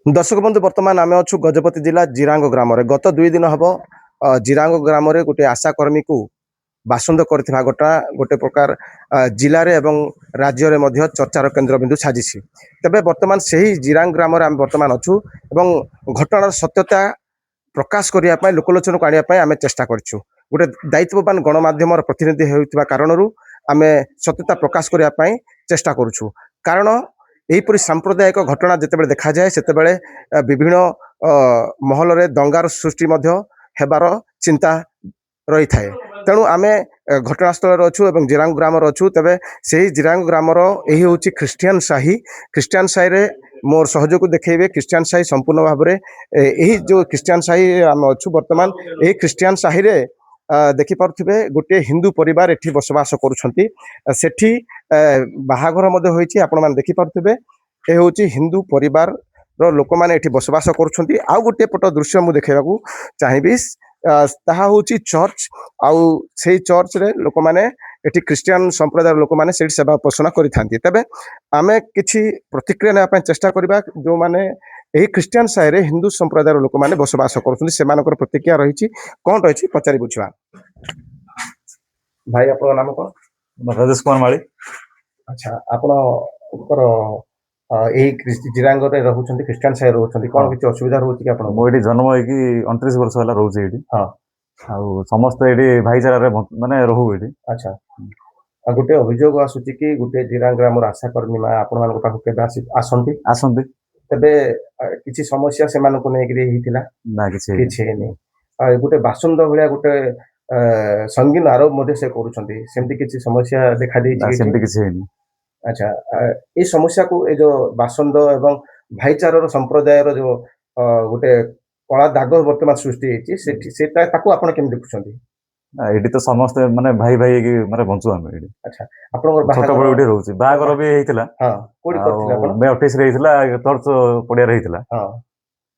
दर्शक बंधु बर्तमान आम अच्छु गजपति जिला जिरांग ग्राम गत 2 दिन हम जिरांग ग्राम गोटे आशाकर्मी को बासंद करथिबा घटना गोटे प्रकार जिले एवं राज्य में चर्चार केन्द्रबिंदु साजिश तेबे वर्तमान से ही जिरांग ग्राम आम वर्तमान अच्छु घटनार सत्यता प्रकाश करने लोकलोचन को आने आम चेष्टा करूँ गोटे दायित्ववान गणमाध्यम प्रतिनिधि होता कारण आम सत्यता प्रकाश करने चेष्टा करूँ कारण यहीपरि सांप्रदायिक घटना जिते देखा जाए से विभिन्न महल में दंगार सृष्टि हेबार चिंता रही थाए तेणु आम घटनास्थल अच्छु जिरांग ग्राम अच्छु तेबे से जिरांग ग्राम यही हूँ ख्रीस्टियान साही मोर सहयोग देखिए ख्रीस्टियान साही संपूर्ण भाव में यही जो ख्रीस्टियान साही आम अच्छु बर्तमान यही ख्रीस्टियान साही रे देखिपे गोटे हिंदू परिवार एठी बसवास करुँचे बाहाघर आपण देखिपे ये हूँ हिंदू परिवार लोक मैंने बसवास करुँच आउ गोटे पट दृश्य मुझे देखा चाहिए ताहा हूँ चर्च आउ से चर्च रे लोक मैंने एटी ख्रीस्टियान संप्रदाय लोक मैंने सेवा उपासना करें तेबे आम कि प्रतिक्रिया नापी चेष्टा करवा जो मैंने यही ख्रीस्टियान साहि हिंदू संप्रदाय लोक मैंने बसवास कर प्रतिक्रिया रही कौन रही पचारि बुझा भाई आप नाम कौन? राजेश कुमार माली। अच्छा आपणकर यही जिरांग रोचे ख्रीस्टियान साहि रोचे कौन किसी असुविधा रोचे कि मुझे जन्म होगी 29 वर्ष है रोचे ये। हाँ समस्ते ये भाईचारा माने रहू ये। अच्छा गोटे अभियोग आसूची कि गोटे जिरांग ग्राम आशाकर्मी माँ आपण मान पाखु आसंती आसंती तेबे किसी समस्या से मानको नहीं ना किसी गोटे बासंद भाया गोटे संगीन आरोप मध्य से करूछंती सेमती किसी समस्या देखा देछि सेमती किछि हेनी। अच्छा ये समस्या को ए जो बासंद एवं भाईचारार संप्रदाय जो गोटे कला दाग वर्तमान सृष्टि होती सेटा ताको आपण केम देखुछंती? एटी तो समस्त माने भाई भाई की माने बंचू हम एटी। अच्छा आपनकर छोटा बड़ उठी रहउची बागर भी हेतिला। हां कोडी करथिला आपण मैं 28 रे हेतिला चर्च पडिया रे हेतिला। हां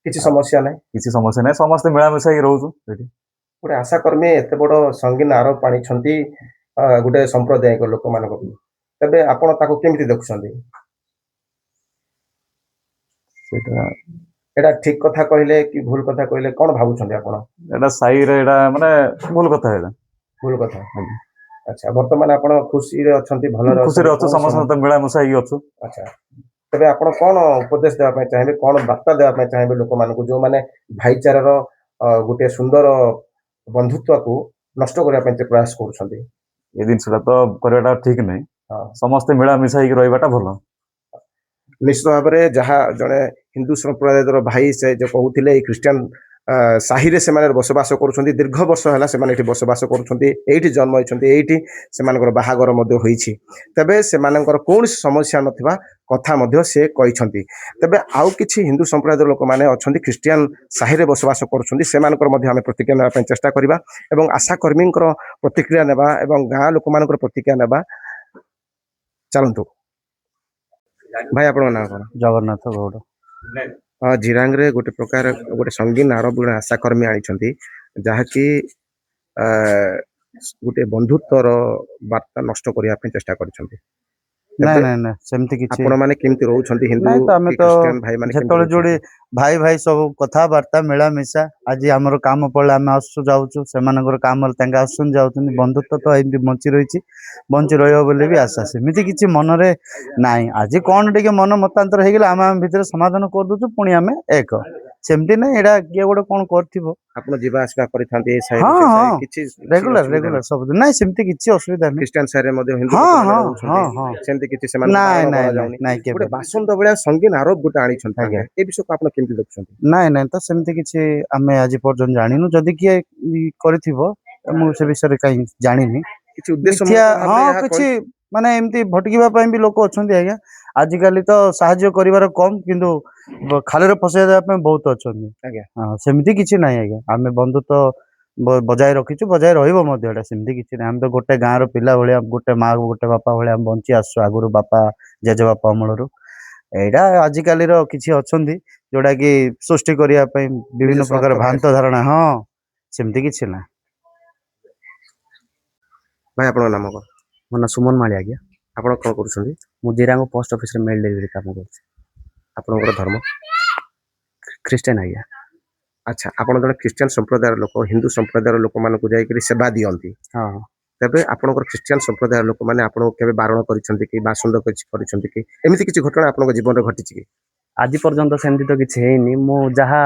किछि समस्या नै किछि समस्या नै समस्त मिला मिसा ही रहउछु एटी। गोटे आशाकर्मी एत बड़ संगीन आरोप आनी गोटे संप्रदायिक लोक मान तेबे आपण ताको केमिति देखुछंती? एटा ठीक कथा कहले कि भूल कथा कहले कोन भाबुछंती आपण? एटा साई रे एटा माने भूल कथा एटा भूल कथा। अच्छा वर्तमान आपण खुशी रे अछंती भलो रे खुशी रे अछु समस्त मिला मिसा ही अछु। अच्छा तेबे आपण कोन उपदेश देबा पय चाहेबे कोन वार्ता देबा पय चाहेबे लोक मान को जो माने भाईचारा रो गोटे सुंदर बंधुत्व को नष्ट करने प्रयास कर ये जिनसा तो करवाटा ठीक नहीं। समस्त मिला मिसा रहा भल निश्चित भाव में जहाँ जड़े हिंदू संप्रदायर भाई से जो कहते ख्रीस्टियान साहि से बसवास कर दीर्घ वर्ष है से बसवास कर जन्म होती से बाहागर तेबे से कौन समस्या नथिबा कथा से कहते तेबे आउ किछि हिंदू संप्रदायर लोक मैंने अच्छा ख्रीस्टियान साहि बसवास कर प्रतिक्रिया नापी चेष्टा करवा एवं आशाकर्मी प्रतिक्रिया नेबा एवं गाँ लोक मान प्रतिक्रिया नेबा चलतु भाई आप ना कौन? जगन्नाथ गौड़। जिरांग रे गोटे प्रकार गोटे संगीन आरोप गोटे आशाकर्मी आनी जहाँकि गोटे बंधुत्वर वार्ता नष्ट करने चेष्टा कर जोड़ी भाई भाई सब कथबार्ता मिला मिशा आज आम कम पड़े आम आसु जाऊँ से कम आसन जाऊँ बंधुत्व तो ये बंची रही बंची रही आशा सेमती किसी मनरे ना आज कौन टे मन मतांतर हो गला आम भितर समाधान कर दूँ पुणी आम एक सेमती ना एटा किए गोटे कौन रेगुलर रेगुलर सब ना सेमती किसी असुविधा नहीं। ख्रीस्टियान सारे बासंद भाया संगीन आरोप गोटे आनी ए विषय को आप केमती देखुछंती? ना ना तो सेमती किसी आम आज पर्यटन जानिनु जदि किए करिथिबो मु से विषय कहीं जानिनी किछि उद्देश्य हाँ किछि माने एमती भटकीबा पई भी लोक अछंती आज्ञा आजिकल तो साहाय्य करिवार कम किंतु खाली फसाई देवा पे बहुत अछंती आज्ञा। हां सेमती किछि नाही आज्ञा आमे बंधुत्व बजाय रखीचु बजाय रहिबो मध्यटा सेमती किछि नाही हम तो गोटे गाँ रो पिला भलिया गोटे माँ गोटे बापा भलिया हम बंची आसु आगुरु बापा जेजे बापा अमलरू एटा आजिकल रो किछि अछंती जोड़ा कि सृष्टि करिया पई विभिन्न प्रकार भ्रांत धारणा। हाँ सेमती किछि ना। भाई आपन नाम को? मो ना सुमन माली आज्ञा। आपण कोन करूछंती? मु जिरांग पोस्ट ऑफिस रे मेल डिलीवरी काम करछि। आपनकर धर्म? ଖ୍ରୀଷ୍ଟିଆନ ଆଜ୍ଞା। ଆଚ୍ଛା ଆପଣ ଜଣେ ଖ୍ରୀଷ୍ଟିଆନ ସମ୍ପ୍ରଦାୟର ଲୋକ ହିନ୍ଦୁ ସମ୍ପ୍ରଦାୟର ଲୋକମାନଙ୍କୁ ଯାଇକରି ସେବା ଦିଅନ୍ତି ହଁ ତେବେ ଆପଣଙ୍କର ଖ୍ରୀଷ୍ଟିଆନ ସମ୍ପ୍ରଦାୟର ଲୋକମାନେ ଆପଣଙ୍କୁ କେବେ ବାରଣ କରିଛନ୍ତି କି ବାସନ୍ଦ କରିଛନ୍ତି କି ଏମିତି କିଛି ଘଟଣା ଆପଣଙ୍କ ଜୀବନରେ ଘଟିଛି କି? ଆଜି ପର୍ଯ୍ୟନ୍ତ ସେମିତି ତ କିଛି ହେଇନି। ମୁଁ ଯାହା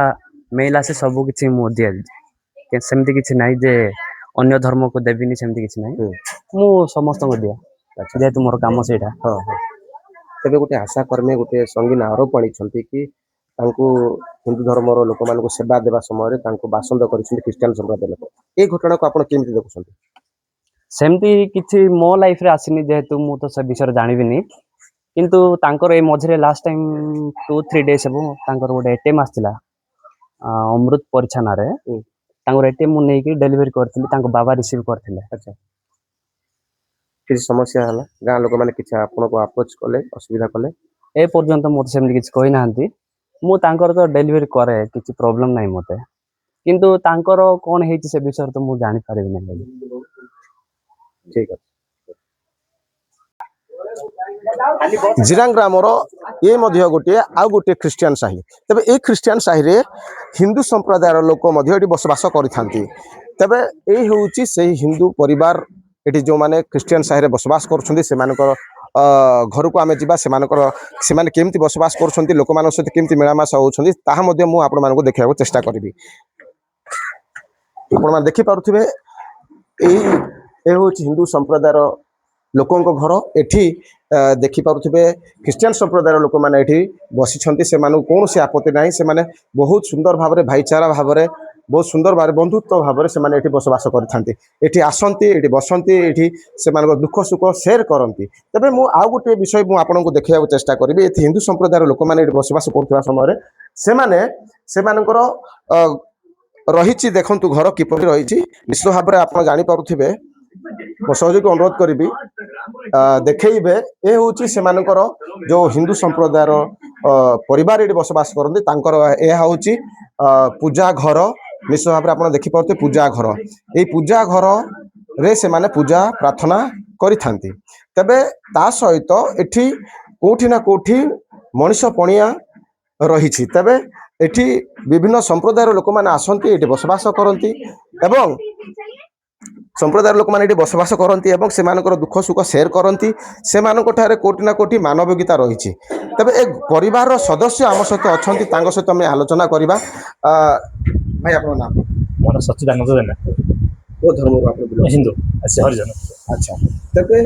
ମେଲ୍ ଆସେ ସବୁ କିଛି ମୁଁ ଦିଆଯାଏ। ସେମିତି କିଛି ନାହିଁ ଯେ ଅନ୍ୟ ଧର୍ମକୁ ଦେବିନି, ସେମିତି କିଛି ନାହିଁ। ହୁଁ। ମୁଁ ସମସ୍ତଙ୍କୁ ଦିଏ ଆଚ୍ଛା ଯେହେତୁ ମୋର କାମ ସେଇଟା। ହଁ ହଁ ତେବେ ଗୋଟେ ଆଶା କର୍ମୀ ଗୋଟେ ସଙ୍ଗୀନ ଆରୋପ ଆଣିଛନ୍ତି କି ତାଙ୍କୁ ହିନ୍ଦୁ ଧର୍ମର ଲୋକମାନଙ୍କୁ ସେବା ଦେବା ସମୟରେ ତାଙ୍କୁ ବାସନ୍ଦ କରିଛନ୍ତି ଖ୍ରୀଷ୍ଟିଆନ ସମ୍ପ୍ରଦାୟ ଲୋକ। ଏଇ ଘଟଣାକୁ ଆପଣ କେମିତି ଦେଖୁଛନ୍ତି? ସେମିତି କିଛି ମୋ ଲାଇଫରେ ଆସିନି ଯେହେତୁ ମୁଁ ତ ସେ ବିଷୟରେ ଜାଣିବିନି। କିନ୍ତୁ ତାଙ୍କର ଏଇ ମଝିରେ ଲାଷ୍ଟ ଟାଇମ୍ 2-3 ଡେଜ୍ ହେବ ତାଙ୍କର ଗୋଟେ ଏଟିଏମ୍ ଆସିଥିଲା ଅମୃତ ପରିଚ୍ଛାନରେ। ହୁଁ। ତାଙ୍କର ଏଟିଏମ୍ ମୁଁ ନେଇକି ଡେଲିଭରି କରିଥିଲି, ତାଙ୍କ ବାବା ରିସିଭ୍ କରିଥିଲେ। ଆଚ୍ଛା କିଛି ସମସ୍ୟା ହେଲା ଗାଁ ଲୋକମାନେ କିଛି ଆପଣଙ୍କୁ ଆପ୍ରୋଚ୍ କଲେ ଅସୁବିଧା କଲେ? ଏ ପର୍ଯ୍ୟନ୍ତ ମୋତେ ସେମିତି କିଛି କହିନାହାନ୍ତି। ମୁଁ ତାଙ୍କର ତ ଡେଲିଭରି କରେ, କିଛି ପ୍ରୋବ୍ଲେମ୍ ନାହିଁ ମୋତେ। କିନ୍ତୁ ତାଙ୍କର କ'ଣ ହେଇଛି ସେ ବିଷୟରେ ତ ମୁଁ ଜାଣିପାରିବି ନାହିଁ। ଠିକ ଅଛି। ଜିରାଙ୍ଗ ଗ୍ରାମର ଏ ମଧ୍ୟ ଗୋଟିଏ ଆଉ ଗୋଟିଏ ଖ୍ରୀଷ୍ଟିଆନ ସାହି। ତେବେ এই ଖ୍ରୀଷ୍ଟିଆନ ସାହିରେ ହିନ୍ଦୁ ସମ୍ପ୍ରଦାୟର ଲୋକ ମଧ୍ୟ ଏଠି ବସବାସ କରିଥାନ୍ତି। ତେବେ এই ହେଉଛି ସେହି ହିନ୍ଦୁ ପରିବାର ଏଠି ଯେଉଁମାନେ ଖ୍ରୀଷ୍ଟିଆନ ସାହିରେ ବସବାସ କରୁଛନ୍ତି ସେମାନଙ୍କର ଘରକୁ ଆମେ ଯିବା, ସେମାନେ କେମିତି ବସବାସ କରୁଛନ୍ତି, ଲୋକମାନଙ୍କ ସହିତ କେମିତି ମିଳାମିଶା ହେଉଛନ୍ତି ତାହା ମଧ୍ୟ ମୁଁ ଆପଣମାନଙ୍କୁ ଦେଖାଇବାକୁ ଚେଷ୍ଟା କରିବି। ଆପଣମାନେ ଦେଖିପାରୁଥିବେ ଏ ହେଉଛି ହିନ୍ଦୁ ସମ୍ପ୍ରଦାୟର ଲୋକଙ୍କ ଘର। ଏଠି ଦେଖିପାରୁଥିବେ ଖ୍ରୀଷ୍ଟିଆନ ସମ୍ପ୍ରଦାୟର ଲୋକମାନେ ଏଠି ବସିଛନ୍ତି। ସେମାନଙ୍କୁ କୌଣସି ଆପତ୍ତି ନାହିଁ। ସେମାନେ ବହୁତ ସୁନ୍ଦର ଭାବରେ ଭାଇଚାରା ଭାବରେ ବହୁତ ସୁନ୍ଦର ଭାବରେ ବନ୍ଧୁତ୍ୱ ଭାବରେ ସେମାନେ ଏଠି ବସବାସ କରିଥାନ୍ତି। ଏଠି ଆସନ୍ତି, ଏଠି ବସନ୍ତି, ଏଠି ସେମାନଙ୍କ ଦୁଃଖ ସୁଖ ସେୟାର କରନ୍ତି। ତେବେ ମୁଁ ଆଉ ଗୋଟିଏ ବିଷୟ ମୁଁ ଆପଣଙ୍କୁ ଦେଖାଇବାକୁ ଚେଷ୍ଟା କରିବି। ଏଠି ହିନ୍ଦୁ ସମ୍ପ୍ରଦାୟର ଲୋକମାନେ ଏଠି ବସବାସ କରୁଥିବା ସମୟରେ ସେମାନଙ୍କର ରହିଛି, ଦେଖନ୍ତୁ ଘର କିପରି ରହିଛି। ନିଶ୍ଚିତ ଭାବରେ ଆପଣ ଜାଣିପାରୁଥିବେ, ମୁଁ ସହଯୋଗୀ ଅନୁରୋଧ କରିବି ଦେଖେଇବେ। ଏ ହେଉଛି ସେମାନଙ୍କର ଯେଉଁ ହିନ୍ଦୁ ସମ୍ପ୍ରଦାୟର ପରିବାର ଏଠି ବସବାସ କରନ୍ତି ତାଙ୍କର ଏହା ହେଉଛି ପୂଜା ଘର। ନିଶ୍ଚିତ ଭାବରେ ଆପଣ ଦେଖିପାରୁଥିବେ ପୂଜା ଘର। ଏଇ ପୂଜା ଘରରେ ସେମାନେ ପୂଜା ପ୍ରାର୍ଥନା କରିଥାନ୍ତି। ତେବେ ତା ସହିତ ଏଠି କୋଉଠି ନା କୋଉଠି ମଣିଷ ପଣିଆ ରହିଛି। ତେବେ ଏଠି ବିଭିନ୍ନ ସମ୍ପ୍ରଦାୟର ଲୋକମାନେ ଆସନ୍ତି, ଏଠି ବସବାସ କରନ୍ତି ଏବଂ ସମ୍ପ୍ରଦାୟର ଲୋକମାନେ ଏଠି ବସବାସ କରନ୍ତି ଏବଂ ସେମାନଙ୍କର ଦୁଃଖ ସୁଖ ସେୟାର କରନ୍ତି। ସେମାନଙ୍କଠାରେ କୋଉଠି ନା କୋଉଠି ମାନବିକତା ରହିଛି। ତେବେ ଏ ପରିବାରର ସଦସ୍ୟ ଆମ ସହିତ ଅଛନ୍ତି, ତାଙ୍କ ସହିତ ଆମେ ଆଲୋଚନା କରିବା। ଭାଇ ଆପଣଙ୍କ ନାମ? ମୋର ସଚ୍ଚିଦାନନ୍ଦ ଜେନା। କୋଉ ଧର୍ମରୁ ଆପଣ ବିଲଙ୍ଗ? ହିନ୍ଦୁ ଆସି ହରିଜନ। ଆଚ୍ଛା ତେବେ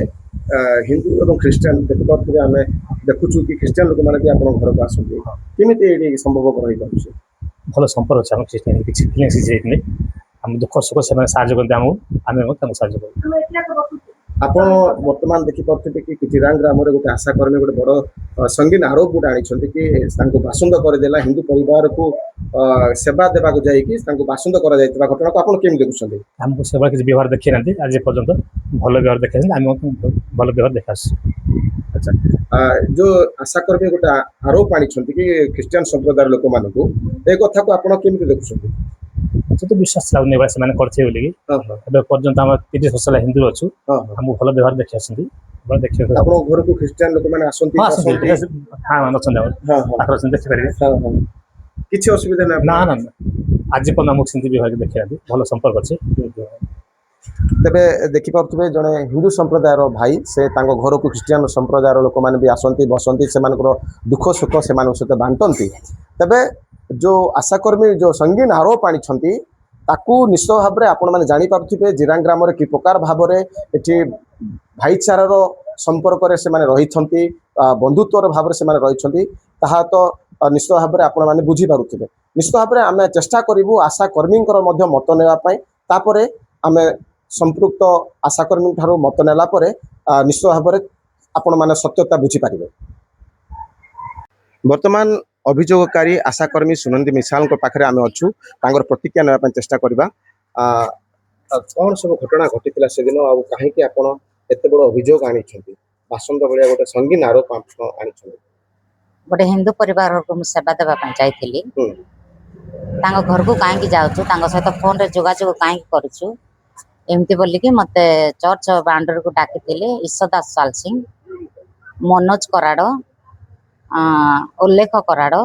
ହିନ୍ଦୁ ଏବଂ ଖ୍ରୀଷ୍ଟିଆନ ଦେଖିପାରୁଥିବେ, ଆମେ ଦେଖୁଛୁ କି ଖ୍ରୀଷ୍ଟିଆନ ଲୋକମାନେ ବି ଆପଣଙ୍କ ଘରକୁ ଆସନ୍ତି। କେମିତି ଏଇଠି ସମ୍ଭବପର ହେଇପାରୁଛି? ଭଲ ସମ୍ପର୍କ ଅଛି ଆମ ଖ୍ରୀଷ୍ଟିଆନ, କିଛି ଫିଲିଙ୍ଗସ୍ କିଛି ହେଇନି। ଆମ ଦୁଃଖ ସୁଖ ସେମାନେ ସାହାଯ୍ୟ କରନ୍ତି ଆମକୁ, ଆମେ ତାଙ୍କୁ ସାହାଯ୍ୟ କରୁ। ଆପଣ ବର୍ତ୍ତମାନ ଦେଖିପାରୁଥିବେ କି ଜିରାଙ୍ଗ ଗ୍ରାମରେ ଗୋଟେ ଆଶା କର୍ମୀ ଗୋଟେ ବଡ଼ ସଙ୍ଗୀନ ଆରୋପ ଗୋଟେ ଆଣିଛନ୍ତି କି ତାଙ୍କୁ ବାସନ୍ଦ କରିଦେଲା, ହିନ୍ଦୁ ପରିବାରକୁ ସେବା ଦେବାକୁ ଯାଇକି ତାଙ୍କୁ ବାସନ୍ଦ କରାଯାଇଥିବା ଘଟଣାକୁ ଆପଣ କେମିତି ଦେଖୁଛନ୍ତି? ଆମକୁ ସେଭଳି କିଛି ବ୍ୟବହାର ଦେଖେଇନାହାନ୍ତି ଆଜି ପର୍ଯ୍ୟନ୍ତ। ଭଲ ବ୍ୟବହାର ଦେଖାଇଛନ୍ତି, ଆମେ ଭଲ ବ୍ୟବହାର ଦେଖାଆସୁଛୁ। ଆଚ୍ଛା ଯୋଉ ଆଶା କର୍ମୀ ଗୋଟେ ଆରୋପ ଆଣିଛନ୍ତି କି ଖ୍ରୀଷ୍ଟିଆନ ସମ୍ପ୍ରଦାୟର ଲୋକମାନଙ୍କୁ, ଏ କଥାକୁ ଆପଣ କେମିତି ଦେଖୁଛନ୍ତି? ମୋତେ ତ ବିଶ୍ୱାସ ଲାଗୁନି ଏଭଳିଆ ସେମାନେ କରିଥିବେ ବୋଲିକି। ଏବେ ପର୍ଯ୍ୟନ୍ତ ଆମେ 30 ବର୍ଷ ହେଲା ହିନ୍ଦୁ ଅଛୁ, ଆମକୁ ଭଲ ବ୍ୟବହାର ଦେଖି ଆସନ୍ତି। ଆପଣଙ୍କ ଘରକୁ ଖ୍ରୀଷ୍ଟିଆନ ଲୋକମାନେ ଆସନ୍ତି? ଅଛନ୍ତି ଦେଖିପାରିବେ। କିଛି ଅସୁବିଧା ନାହିଁ? ନା ନା ନା, ଆଜି ପର୍ଯ୍ୟନ୍ତ ଆମକୁ ସେମିତି ବ୍ୟବହାର ଦେଖେଇନାହାନ୍ତି, ଭଲ ସମ୍ପର୍କ ଅଛି। ତେବେ ଦେଖିପାରୁଥିବେ ଜଣେ ହିନ୍ଦୁ ସମ୍ପ୍ରଦାୟର ଭାଇ, ସେ ତାଙ୍କ ଘରକୁ ଖ୍ରୀଷ୍ଟିଆନ ସମ୍ପ୍ରଦାୟର ଲୋକମାନେ ବି ଆସନ୍ତି, ବସନ୍ତି, ସେମାନଙ୍କର ଦୁଃଖ ସୁଖ ସେମାନଙ୍କ ସହିତ ବାଣ୍ଟନ୍ତି। ତେବେ ଯେଉଁ ଆଶାକର୍ମୀ ଯେଉଁ ସଙ୍ଗୀନ ଆରୋପ ଆଣିଛନ୍ତି ତାକୁ ନିଶ୍ଚିତ ଭାବରେ ଆପଣମାନେ ଜାଣିପାରୁଥିବେ ଜିରାଙ୍ଗ ଗ୍ରାମରେ କି ପ୍ରକାର ଭାବରେ ଏଠି ଭାଇଚାରାର ସମ୍ପର୍କରେ ସେମାନେ ରହିଛନ୍ତି, ବନ୍ଧୁତ୍ୱର ଭାବରେ ସେମାନେ ରହିଛନ୍ତି, ତାହା ତ ନିଶ୍ଚିତ ଭାବରେ ଆପଣମାନେ ବୁଝିପାରୁଥିବେ। ନିଶ୍ଚିତ ଭାବରେ ଆମେ ଚେଷ୍ଟା କରିବୁ ଆଶା କର୍ମୀଙ୍କର ମଧ୍ୟ ମତ ନେବା ପାଇଁ। ତାପରେ ଆମେ ସମ୍ପୃକ୍ତ ଆଶାକର୍ମୀ ଠାରୁ ମତ ନେଲା ପରେ ନିଶ୍ଚିତ ଭାବରେ ଆପଣମାନେ ସତ୍ୟତା ବୁଝିପାରିବେ। ବର୍ତ୍ତମାନ ଅଭିଯୋଗକାରୀ ଆଶାକର୍ମୀ ସୁନନ୍ଦୀ ମିସାଲଙ୍କ ପାଖରେ ଆମେ ଅଛୁ, ତାଙ୍କର ପ୍ରତିକ୍ରିୟା ନେବା ପାଇଁ ଚେଷ୍ଟା କରିବା। କ'ଣ ସବୁ ଘଟଣା ଘଟିଥିଲା ସେଦିନ, ଆଉ କାହିଁକି ଆପଣ ଏତେ ବଡ଼ ଅଭିଯୋଗ ଆଣିଛନ୍ତି, ବାସନ୍ଦ ଭଳିଆ ଗୋଟେ ସଙ୍ଗୀନ ଆରୋପ ଆପଣ ଆଣିଛନ୍ତି? ଗୋଟେ ହିନ୍ଦୁ ପରିବାରକୁ ମୁଁ ସେବା ଦେବା ପାଇଁ ଯାଇଥିଲି। ତାଙ୍କ ଘରକୁ କାହିଁକି ଯାଉଛୁ, ତାଙ୍କ ସହିତ ଫୋନରେ ଯୋଗାଯୋଗ କାହିଁକି କରୁଛୁ, ଏମିତି ବୋଲିକି ମୋତେ ଚର୍ଚ୍ଚ ବାଉଣ୍ଡରୀକୁ ଡାକିଥିଲେ ଈଶ୍ୱଦାସ ସାଲସିଂ, ମନୋଜ କରାଡ଼, ଉଲ୍ଲେଖ କରାଡ଼,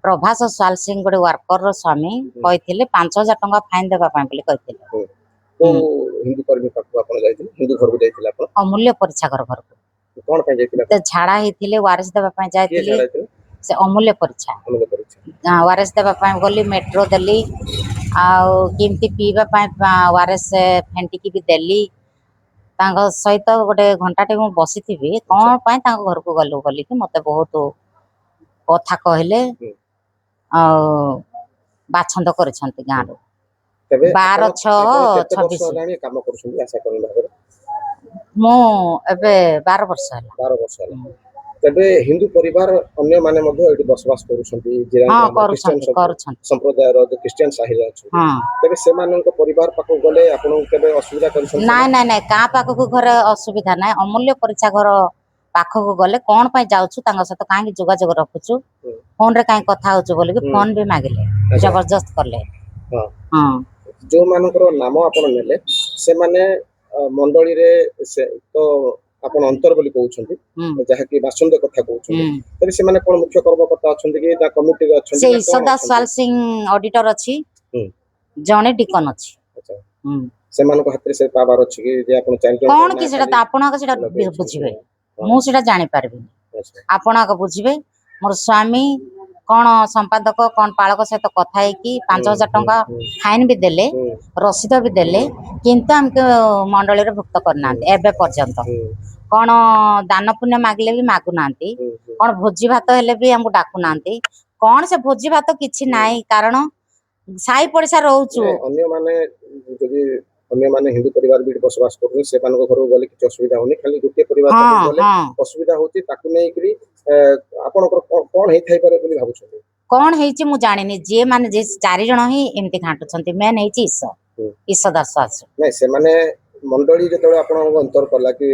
ପ୍ରଭାସ ସ୍ୱାଲ ସିଂ ଗୋଟେ ୱାର୍କର ସ୍ୱାମୀ କହିଥିଲେ 5,000 ଟଙ୍କା ଫାଇନ ଦେବା ପାଇଁ ବୋଲି କହିଥିଲେ। କୋଉ ହିନ୍ଦୁ କର୍ମୀ ପାଖକୁ ଆପଣ ଯାଇଥିଲେ? ହିନ୍ଦୁ ଘରକୁ ଯାଇଥିଲେ ଆପଣ? ଅମୂଲ୍ୟ ପରିଛା ଘରକୁ କଣ ପାଇଁ ଯାଇଥିଲେ? ତ ଝାଡା ହେଇଥିଲେ ୱାରେସ ଦେବା ପାଇଁ ଯାଇଥିଲି। ସେ ଅମୂଲ୍ୟ ପରିଛା ୱାରେସ ଦେବା ପାଇଁ ଗଲି, ମେଟ୍ରୋ ଦେଲି, ଆଉ କେମିତି ପିଇବା ପାଇଁ ୱାରେସ ଫେଣ୍ଟିକି ବି ଦେଲି। ତାଙ୍କ ସହିତ ଗୋଟେ ଘଣ୍ଟାଟେ ମୁଁ ବସିଥିବି, କଣ ପାଇଁ ତାଙ୍କ ଘରକୁ ଗଲୁ ବୋଲିକି ମତେ ବହୁତ କଥା କହିଲେ ଆଉ ବାଛନ୍ଦ କରିଛନ୍ତି ଗାଁରୁ। 12/6/26 କାମ କରୁଛନ୍ତି ଆଶା କର୍ମୀ ଭାବରେ? ମୁଁ ଏବେ 12 ବର୍ଷ ହେଲା। 12 ବର୍ଷ ହେଲା। ତେବେ ହିନ୍ଦୁ ପରିବାର ଅନ୍ୟମାନେ ମଧ୍ୟ ଏଠି ବସବାସ କରୁଛନ୍ତି ସମ୍ପ୍ରଦାୟର ଖ୍ରୀଷ୍ଟିଆନ ସାହିରେ ଅଛନ୍ତି। ତେବେ ସେମାନଙ୍କ ପରିବାର ପାଖକୁ ଗଲେ ଆପଣଙ୍କୁ କେବେ ଅସୁବିଧା କରିଛନ୍ତି? ନାଇଁ କାହା ପାଖକୁ ଘରେ ଅସୁବିଧା ନାହିଁ। ଅମୂଲ୍ୟ ପରିଛା ଘର ପାଖକୁ ଗଲେ କଣ ପାଇଁ ଯାଉଛୁ, ତାଙ୍କ ସହିତ କାହିଁକି ଯୋଗାଯୋଗ ରଖୁଛୁ, ଫୋନରେ କାହିଁକି କଥା ହଉଛୁ ବୋଲିକି ଫୋନ ବି ମାଗିଲେ, ଜବରଦସ୍ତ କଲେ। ଯୋଉମାନଙ୍କର ନାମ ଆପଣ ନେଲେ ସେମାନେ ମଣ୍ଡଳୀରେ ତ ଆପଣ ଅନ୍ତର ବୋଲି କହୁଛନ୍ତି, ଯାହାକି ବାସନ୍ଦ କଥା କହୁଛନ୍ତି, ତେବେ ସେମାନେ କଣ ମୁଖ୍ୟ କର୍ମକର୍ତ୍ତା ଅଛନ୍ତି କି ନା କମିଟିରେ ଅଛନ୍ତି? ସେ ଈଶ୍ୱରଦାସ ସ୍ୱାଲ ସିଂ ଅଡିଟର ଅଛି, ଜଣେ ଡିକନ ଅଛି। ସେମାନଙ୍କ ହାତରେ ସେ ପାୱାର ଅଛି କି ଯେ ଆପଣ କଣ କି ସେଟା ତ ଆପଣ ସେଟା ବୁଝିବେ, ମୁଁ ସେଟା ଜାଣିପାରିବିନି। ଆପଣ ଆଗ ବୁଝିବେ। ମୋର ସ୍ୱାମୀ କଣ ସମ୍ପାଦକ କଣ ପାଳକ ସହିତ କଥା ହେଇକି 5,000 ଟଙ୍କା ଫାଇନ ବି ଦେଲେ, ରସିଦ ବି ଦେଲେ, କିନ୍ତୁ ଆମକୁ ମଣ୍ଡଳୀରେ ଭୁକ୍ତ କରିନାହାନ୍ତି ଏବେ ପର୍ଯ୍ୟନ୍ତ। କଣ ଦାନ ପୁଣ୍ୟ ମାଗିଲେ ବି ମାଗୁନାହାନ୍ତି, କଣ ଭୋଜି ଭାତ ହେଲେ ବି ଆମକୁ ଡାକୁନାହାନ୍ତି। କଣ ସେ ଭୋଜି ଭାତ କିଛି ନାହିଁ, କାରଣ ସାହି ପଡିଶା ରହୁଛୁ। ଅନ୍ୟମାନେ ହିନ୍ଦୁ ପରିବାର ବି ବସବାସ କରୁଛନ୍ତି, ସେମାନଙ୍କ ଘରକୁ ଗଲେ କିଛି ଅସୁବିଧା ହଉନି, ଖାଲି ଗୋଟିଏ ପରିବାର ଗଲେ ଅସୁବିଧା ହଉଛି। ତାକୁ ନେଇକରି ଆପଣଙ୍କର କଣ ହେଇଥାଇପାରେ ବୋଲି ଭାବୁଛନ୍ତି? କଣ ହେଇଛି ମୁଁ ଜାଣିନି। ଯିଏ 4 ଜଣ ହିଁ ଏମିତି ଘାଣ୍ଟୁଛନ୍ତି। ମେନ୍ ହେଇଛି ଈଶ୍ୱରଦାସ ସ୍ୱାଲ ସିଂ। ନାଇଁ ସେମାନେ ମଣ୍ଡଳୀ ଯେତେବେଳେ ଆପଣଙ୍କୁ ଅନ୍ତର କଲା କି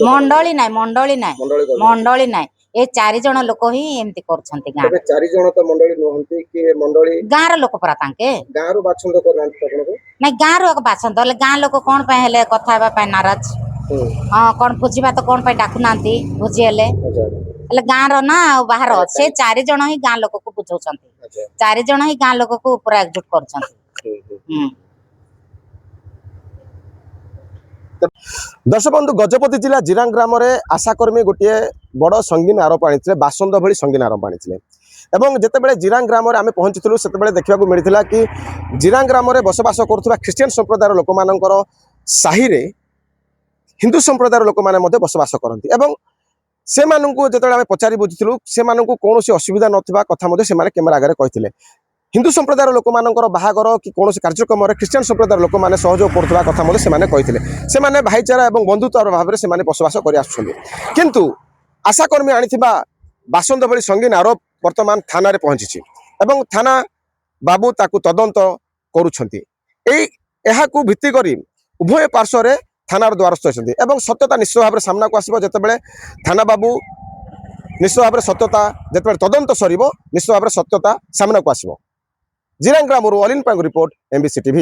ମଣ୍ଡଳୀ ନାଇଁ ଏ 4 ଜଣ ଲୋକ ହିଁ ଏମିତି କରୁଛନ୍ତି। ଗାଁରେ 4 ଜଣ ତ ମଣ୍ଡଳୀ ନୁହନ୍ତି କି? ମଣ୍ଡଳୀ ଗାଁର ଲୋକ ପରା ତାଙ୍କେ ଗାଁରୁ ବାଛନ୍ଦ କରୁନାହାନ୍ତି ଆପଣଙ୍କୁ? ନାଇଁ ଗାଁରୁ ବାଛନ୍ଦ ହେଲେ ଗାଁ ଲୋକ କଣ ପାଇଁ ହେଲେ କଥା ହେବା ପାଇଁ ନାରାଜ? କଣ ଭୋଜି ଭାତ କଣ ପାଇଁ ଡାକୁନାହାନ୍ତି? ଭୋଜି ହେଲେ ଗାଁର ନା ଆଉ ବାହାର, ସେ 4 ଜଣ ହିଁ ଗାଁ ଲୋକକୁ ବୁଝଉଛନ୍ତି। 4 ଜଣ ହିଁ ଗାଁ ଲୋକକୁ ପୁରା ଏକଜୁଟ କରୁଛନ୍ତି। ଦର୍ଶକବନ୍ଧୁ, ଗଜପତି ଜିଲ୍ଲା ଜିରାଙ୍ଗ ଗ୍ରାମରେ ଆଶାକର୍ମୀ ଗୋଟିଏ ବଡ଼ ସଙ୍ଗୀନ ଆରୋପ ଆଣିଥିଲେ, ବାସନ୍ଦ ଭଳି ସଙ୍ଗୀନ ଆରୋପ ଆଣିଥିଲେ। ଏବଂ ଯେତେବେଳେ ଜିରାଙ୍ଗ ଗ୍ରାମରେ ଆମେ ପହଞ୍ଚିଥିଲୁ, ସେତେବେଳେ ଦେଖିବାକୁ ମିଳିଥିଲା କି ଜିରାଙ୍ଗ ଗ୍ରାମରେ ବସବାସ କରୁଥିବା ଖ୍ରୀଷ୍ଟିଆନ ସମ୍ପ୍ରଦାୟର ଲୋକମାନଙ୍କର ସାହିରେ ହିନ୍ଦୁ ସମ୍ପ୍ରଦାୟର ଲୋକମାନେ ମଧ୍ୟ ବସବାସ କରନ୍ତି। ଏବଂ ସେମାନଙ୍କୁ ଯେତେବେଳେ ଆମେ ପଚାରି ବୁଝିଥିଲୁ, ସେମାନଙ୍କୁ କୌଣସି ଅସୁବିଧା ନଥିବା କଥା ମଧ୍ୟ ସେମାନେ କ୍ୟାମେରା ଆଗରେ କହିଥିଲେ। ହିନ୍ଦୁ ସମ୍ପ୍ରଦାୟର ଲୋକମାନଙ୍କର ବାହାଘର କି କୌଣସି କାର୍ଯ୍ୟକ୍ରମରେ ଖ୍ରୀଷ୍ଟିଆନ ସମ୍ପ୍ରଦାୟର ଲୋକମାନେ ସହଯୋଗ କରୁଥିବା କଥା ମଧ୍ୟ ସେମାନେ କହିଥିଲେ। ସେମାନେ ଭାଇଚାରା ଏବଂ ବନ୍ଧୁତ୍ୱର ଭାବରେ ସେମାନେ ବସବାସ କରି ଆସୁଛନ୍ତି। କିନ୍ତୁ ଆଶାକର୍ମୀ ଆଣିଥିବା ବାସନ୍ଦ ଭଳି ସଙ୍ଗୀନ ଆରୋପ ବର୍ତ୍ତମାନ ଥାନାରେ ପହଞ୍ଚିଛି ଏବଂ ଥାନା ବାବୁ ତାକୁ ତଦନ୍ତ କରୁଛନ୍ତି। ଏହାକୁ ଭିତ୍ତି କରି ଉଭୟ ପାର୍ଶ୍ୱରେ ଥାନାର ଦ୍ୱାରସ୍ଥ ଅଛନ୍ତି ଏବଂ ସତ୍ୟତା ନିଶ୍ଚିତ ଭାବରେ ସାମ୍ନାକୁ ଆସିବ। ଯେତେବେଳେ ଥାନା ବାବୁ ନିଶ୍ଚିତ ଭାବରେ ସତ୍ୟତା ଯେତେବେଳେ ତଦନ୍ତ ସରିବ, ନିଶ୍ଚିତ ଭାବରେ ସତ୍ୟତା ସାମ୍ନାକୁ ଆସିବ। ଜିରାଙ୍ଗ ଗ୍ରାମରୁ ଅଲିନ ପାଙ୍ଗ ରିପୋର୍ଟ, MBC TV।